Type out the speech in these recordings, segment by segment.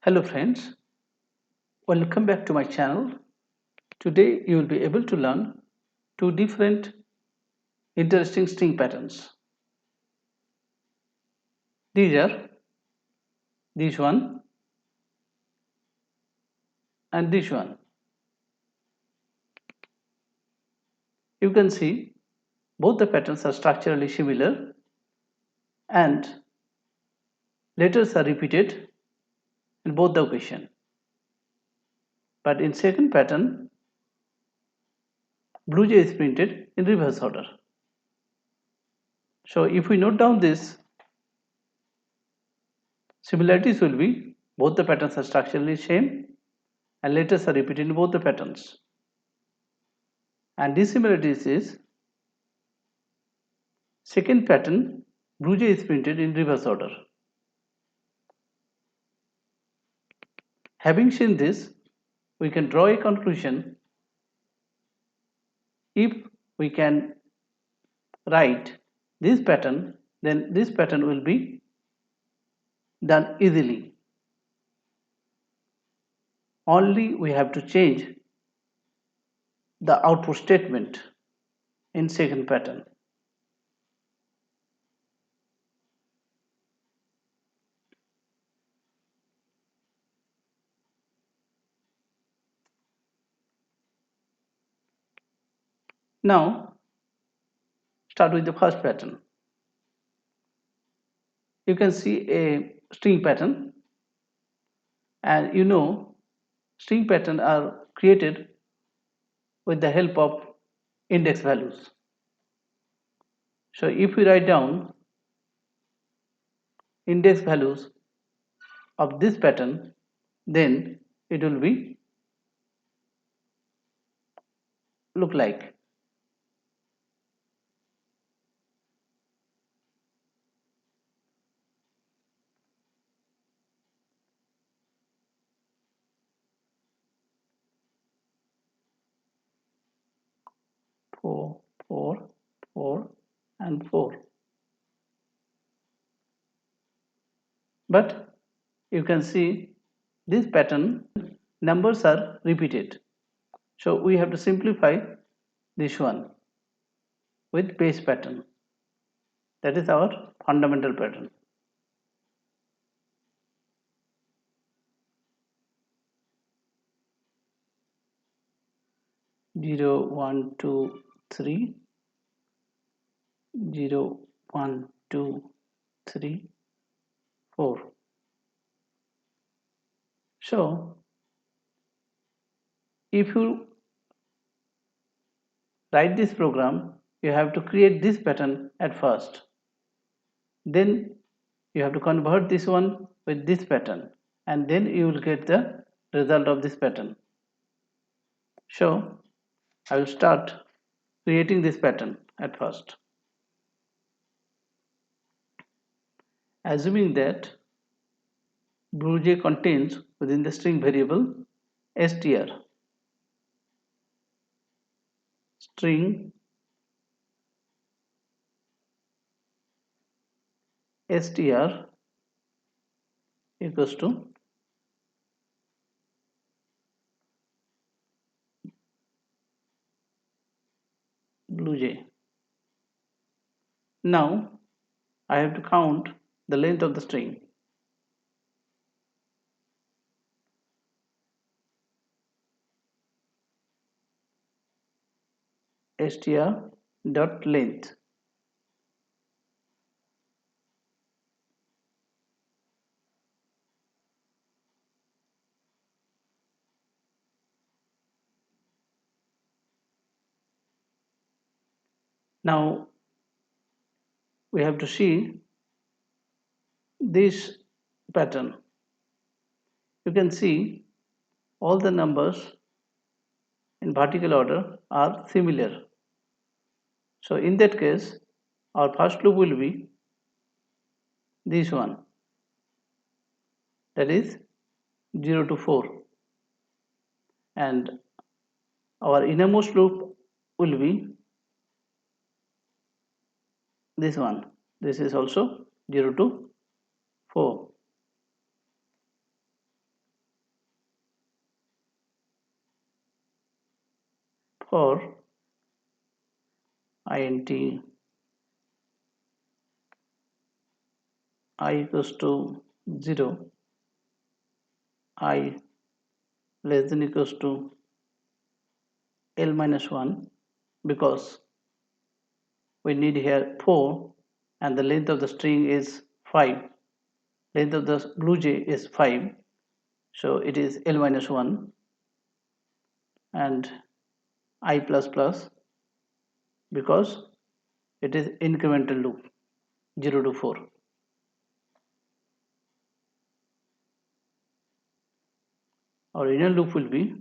Hello friends, welcome back to my channel. Today you will be able to learn two different interesting string patterns. These are this one and this one. You can see both the patterns are structurally similar and letters are repeated in both the occasion. But in second pattern, blue jay is printed in reverse order. So if we note down this, similarities will be both the patterns are structurally same and letters are repeated in both the patterns. And dissimilarities is second pattern, blue jay is printed in reverse order. Having seen this, we can draw a conclusion. If we can write this pattern, then this pattern will be done easily. Only we have to change the output statement in second pattern. Now, start with the first pattern. You can see a string pattern, and you know string patterns are created with the help of index values. So if we write down index values of this pattern, then it will be look like four, four, four, and 4. But you can see this pattern numbers are repeated. So we have to simplify this one with base pattern. That is our fundamental pattern. Zero, 1, 2, 3, 0, 1, 2, 3, 4. So if you write this program, you have to create this pattern at first. Then you have to convert this one with this pattern, and then you will get the result of this pattern. So I will start creating this pattern at first. Assuming that blue jay contains within the string variable str, string str equals to blue jay. Now I have to count the length of the string. Str dot length. Now we have to see this pattern. You can see all the numbers in vertical order are similar. So in that case, our first loop will be this one, that is 0 to 4, and our innermost loop will be this one. This is also 0 to 4. for int I equals to 0, I less than equals to L minus 1, because we need here 4 and the length of the string is 5, length of the blue jay is 5, so it is L minus 1, and I plus plus because it is incremental loop 0 to 4. Our inner loop will be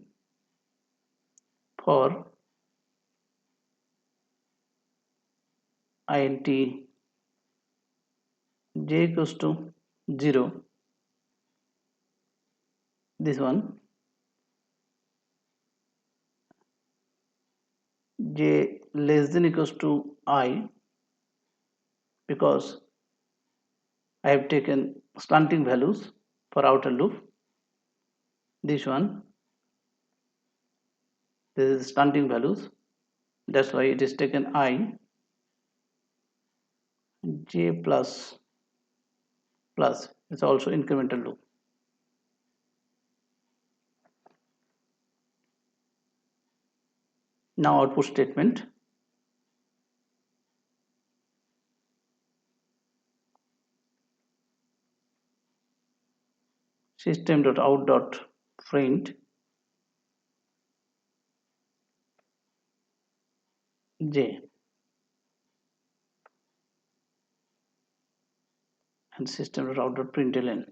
for int j equals to 0, this one, j less than equals to I, because I have taken slanting values for outer loop. This one, this is slanting values, that's why it is taken I, j plus plus is also incremental loop. Now output statement. System.out.print j and system.out.println.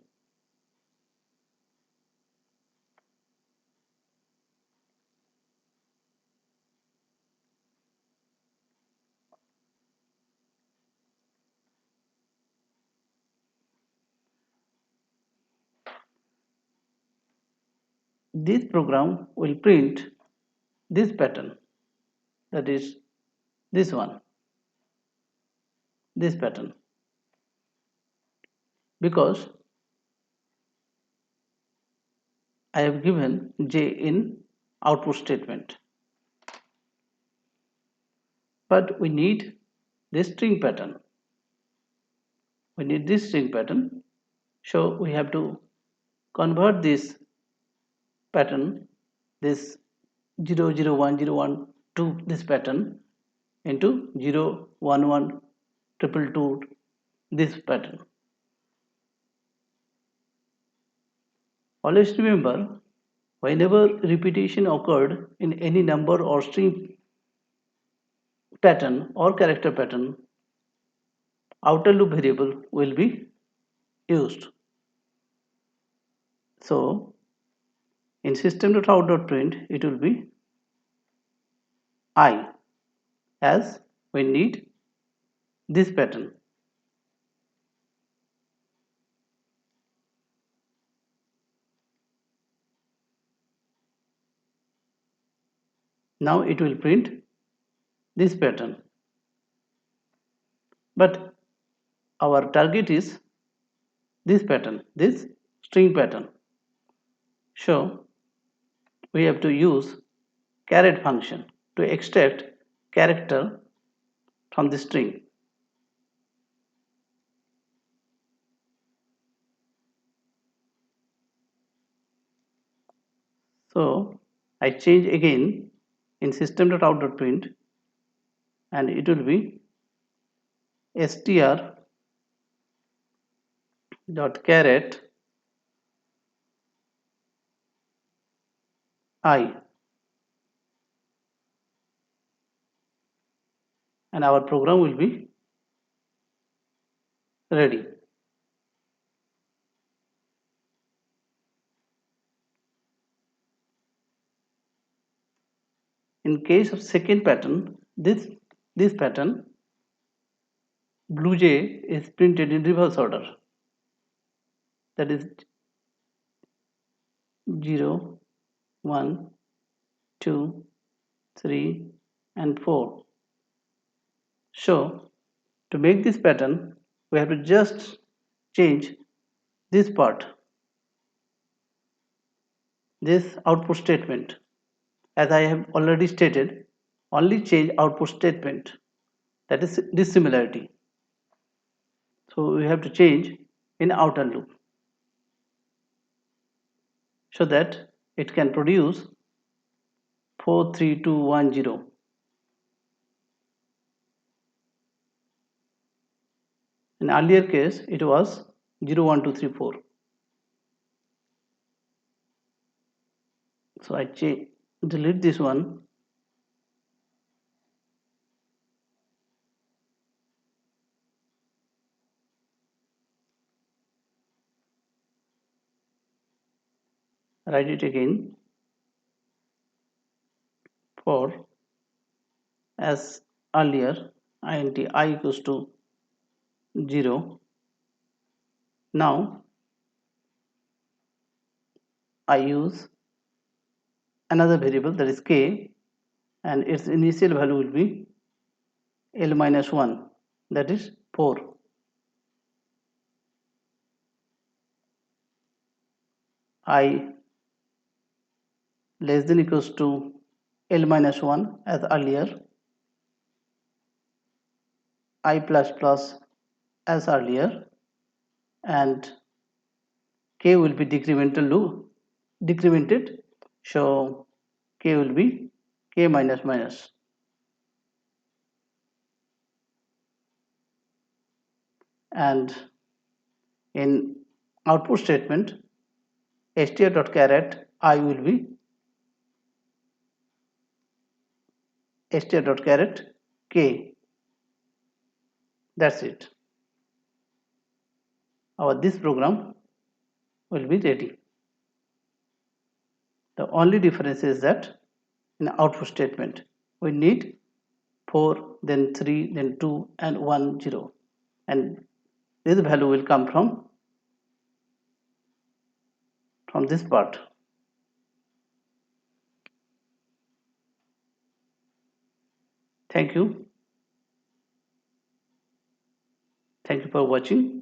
This program will print this pattern, that is this one, this pattern, because I have given j in output statement, but we need this string pattern. We need this string pattern, so we have to convert this pattern, this 0 0 1 0 1 2, this pattern into 0 1 1 2 2 2, this pattern. Always remember, whenever repetition occurred in any number or string pattern or character pattern, outer loop variable will be used. So in system.out.print it will be I, as we need this pattern. Now it will print this pattern, but our target is this pattern, this string pattern. So we have to use caret function to extract character from the string. So I change again in system.out.print, and it will be str.caret I, and our program will be ready. In case of second pattern, this pattern blue jay is printed in reverse order, that is 0 1 2 3 and 4. So to make this pattern, we have to just change this part, this output statement. As I have already stated, only change output statement, that is dissimilarity. So we have to change in outer loop so that it can produce 43210. In earlier case it was 01234. So I delete this one. Write it again. For as earlier int I equals to 0. Now I use another variable, that is k, and its initial value will be L minus 1, that is 4. I less than equals to L minus 1 as earlier, I plus plus as earlier, and k will be decremented, so k will be k minus minus. And in output statement str.caret I will be str.caret k. That's it. This program will be ready. The only difference is that in output statement we need 4, then 3, then 2 and 1 0, and this value will come from this part. Thank you for watching.